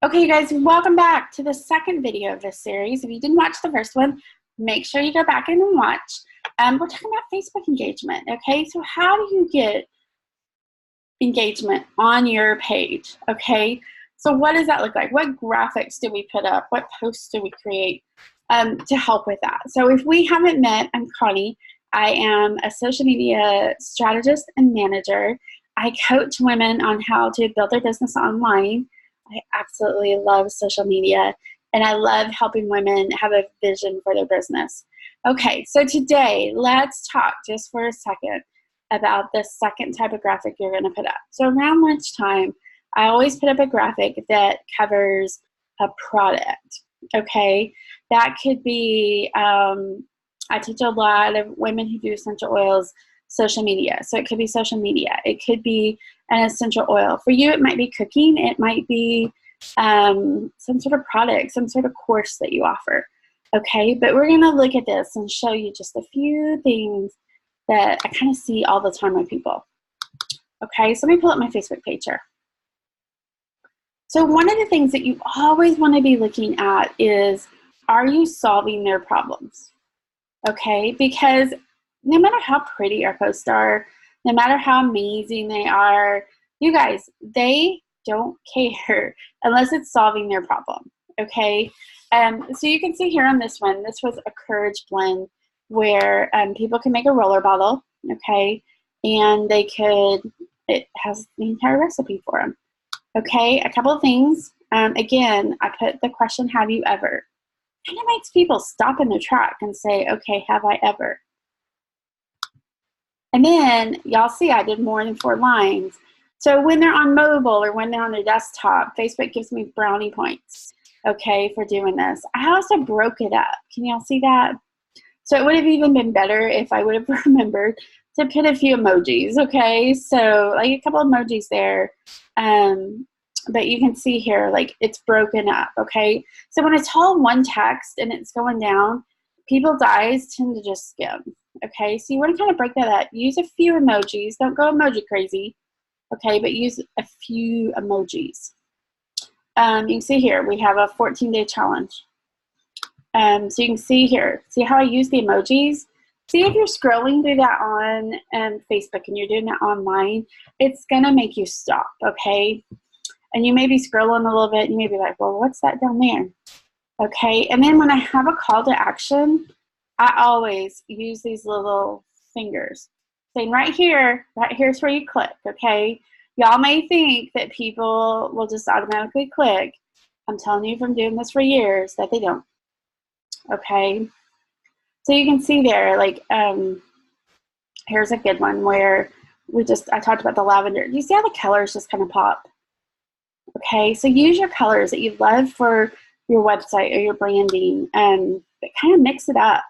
Okay, you guys, welcome back to the second video of this series. If you didn't watch the first one, make sure you go back in and watch. We're talking about Facebook engagement, okay? So how do you get engagement on your page, okay? So what does that look like? What graphics do we put up? What posts do we create to help with that? So if we haven't met, I'm Connie. I am a social media strategist and manager. I coach women on how to build their business online. I absolutely love social media, and I love helping women have a vision for their business. Okay, so today, let's talk just for a second about the second type of graphic you're going to put up. So around lunchtime, I always put up a graphic that covers a product, okay? That could be, I teach a lot of women who do essential oils social media. So it could be social media. It could be an essential oil. For you, it might be cooking. It might be some sort of product, some sort of course that you offer. Okay, but we're going to look at this and show you just a few things that I kind of see all the time with people. Okay, so let me pull up my Facebook page here. So one of the things that you always want to be looking at is, are you solving their problems? Okay, because no matter how pretty our posts are, no matter how amazing they are, you guys, they don't care unless it's solving their problem, okay? So you can see here on this one, this was a Courage blend where people can make a roller bottle, okay? And they could, it has the entire recipe for them, okay? A couple of things. Again, I put the question, have you ever? Kind of makes people stop in their track and say, okay, have I ever? And then y'all see I did more than 4 lines. So when they're on mobile or when they're on their desktop, Facebook gives me brownie points, okay, for doing this. I also broke it up. Can y'all see that? So it would have even been better if I would have remembered to put a few emojis, okay? So like a couple emojis there. But you can see here, like it's broken up, okay? So when it's all one text and it's going down, people's eyes tend to just skim, okay? So you want to kind of break that up. Use a few emojis. Don't go emoji crazy, okay? But use a few emojis. You can see here, we have a 14-day challenge. So you can see here, see how I use the emojis? See if you're scrolling through that on Facebook and you're doing that online, it's going to make you stop, okay? And you may be scrolling a little bit, and you may be like, well, what's that down there? Okay, and then when I have a call to action, I always use these little fingers. Saying right here's where you click, okay? Y'all may think that people will just automatically click. I'm telling you from doing this for years that they don't, okay? So you can see there, like, here's a good one where I talked about the lavender. Do you see how the colors just kind of pop? Okay, so use your colors that you love for your website or your branding, but kind of mix it up.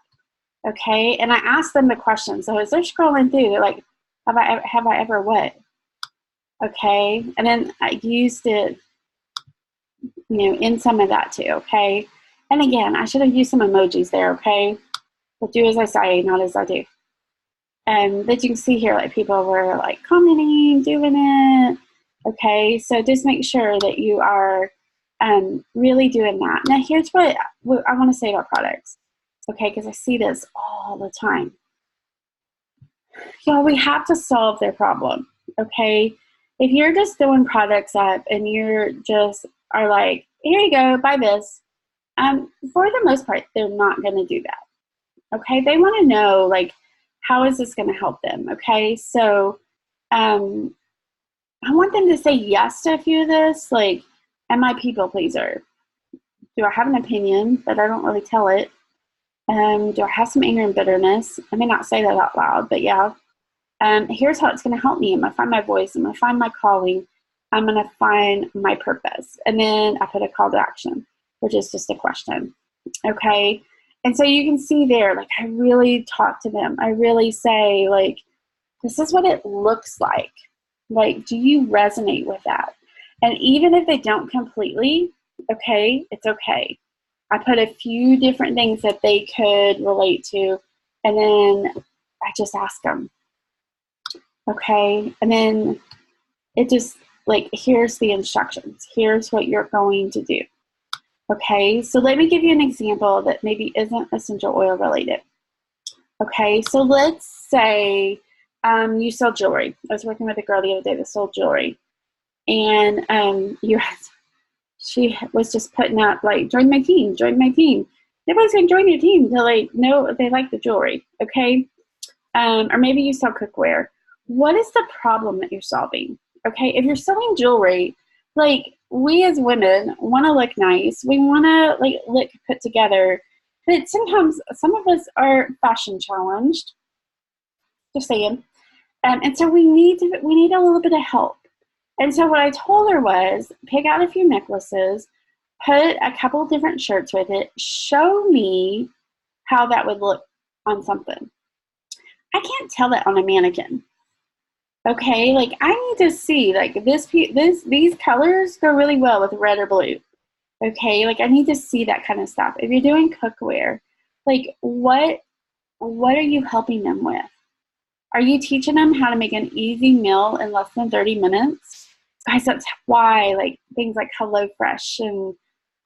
Okay, and I asked them the question. So as they're scrolling through, they're like, "Have I ever what?" Okay, and then I used it, in some of that too. Okay, and again, I should have used some emojis there. Okay, but do as I say, not as I do. But you can see here, like people were like commenting, doing it. Okay, so just make sure that you are really doing that. Now, here's what I want to say about products, okay, because I see this all the time. We have to solve their problem, okay? If you're just throwing products up and you're just are like, here you go, buy this, for the most part, they're not going to do that, okay? They want to know, like, how is this going to help them, okay? So, I want them to say yes to a few of this, like, am I a people pleaser? Do I have an opinion, but I don't really tell it? Do I have some anger and bitterness? I may not say that out loud, but yeah. Here's how it's going to help me. I'm going to find my voice. I'm going to find my calling. I'm going to find my purpose. And then I put a call to action, which is just a question. Okay? And so you can see there, like, I really talk to them. I really say, like, this is what it looks like. Like, do you resonate with that? And even if they don't completely, okay, it's okay. I put a few different things that they could relate to, and then I just ask them, okay? And then it like, here's the instructions. Here's what you're going to do. Okay, so let me give you an example that maybe isn't essential oil related. Okay, so let's say you sell jewelry. I was working with a girl the other day that sold jewelry. And she was just putting up, like, join my team, join my team. Nobody's going to join your team until they know they like the jewelry, okay? Or maybe you sell cookware. What is the problem that you're solving? Okay, if you're selling jewelry, like, we as women want to look nice. We want to, like, look put together. But sometimes some of us are fashion challenged. Just saying. And so we need a little bit of help. And so what I told her was, pick out a few necklaces, put a couple of different shirts with it, show me how that would look on something. I can't tell that on a mannequin. Okay, like, I need to see, like, these colors go really well with red or blue. Okay, like, I need to see that kind of stuff. If you're doing cookware, like, what are you helping them with? Are you teaching them how to make an easy meal in less than 30 minutes? Guys, that's why, like, things like HelloFresh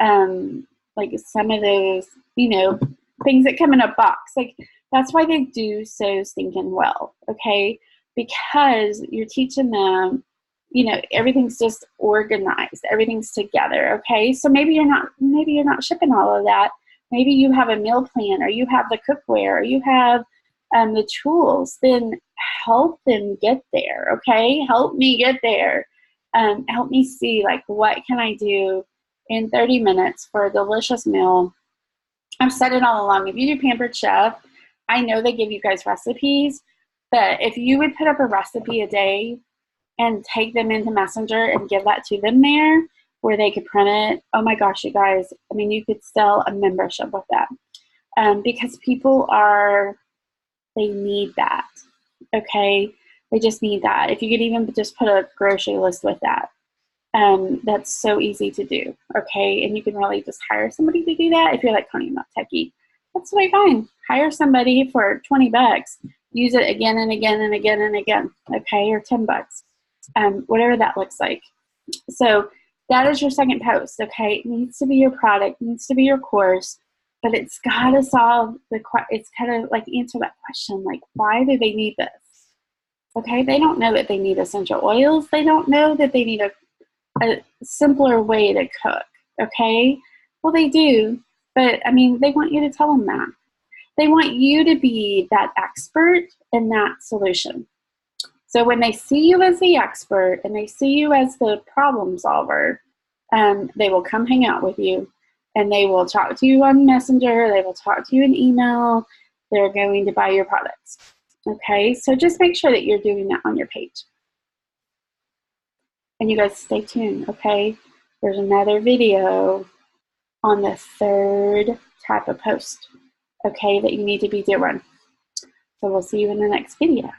and like some of those, things that come in a box, like, that's why they do so stinking well, okay? Because you're teaching them, everything's just organized, everything's together, okay? So maybe you're not shipping all of that. Maybe you have a meal plan, or you have the cookware, or you have the tools. Then help them get there, okay? Help me get there. Help me see, like, what can I do in 30 minutes for a delicious meal. I've said it all along. If you do Pampered Chef, I know they give you guys recipes, but if you would put up a recipe a day and take them into Messenger and give that to them there where they could print it, oh my gosh, you guys, I mean, you could sell a membership with that. Because people they need that, okay? They just need that. If you could even just put a grocery list with that, that's so easy to do, okay? And you can really just hire somebody to do that. If you're like, Connie, I'm not techie, that's totally fine. Hire somebody for $20. Use it again and again and again and again, okay? Or $10, whatever that looks like. So that is your second post, okay? It needs to be your product, it needs to be your course, but it's got to solve it's kind of like answer that question, like, why do they need this? Okay, they don't know that they need essential oils. They don't know that they need a simpler way to cook, okay? Well, they do, but, I mean, they want you to tell them that. They want you to be that expert in that solution. So when they see you as the expert and they see you as the problem solver, they will come hang out with you, and they will talk to you on Messenger. They will talk to you in email. They're going to buy your products. Okay, so just make sure that you're doing that on your page. And you guys stay tuned, okay? There's another video on the third type of post, okay, that you need to be doing. So we'll see you in the next video.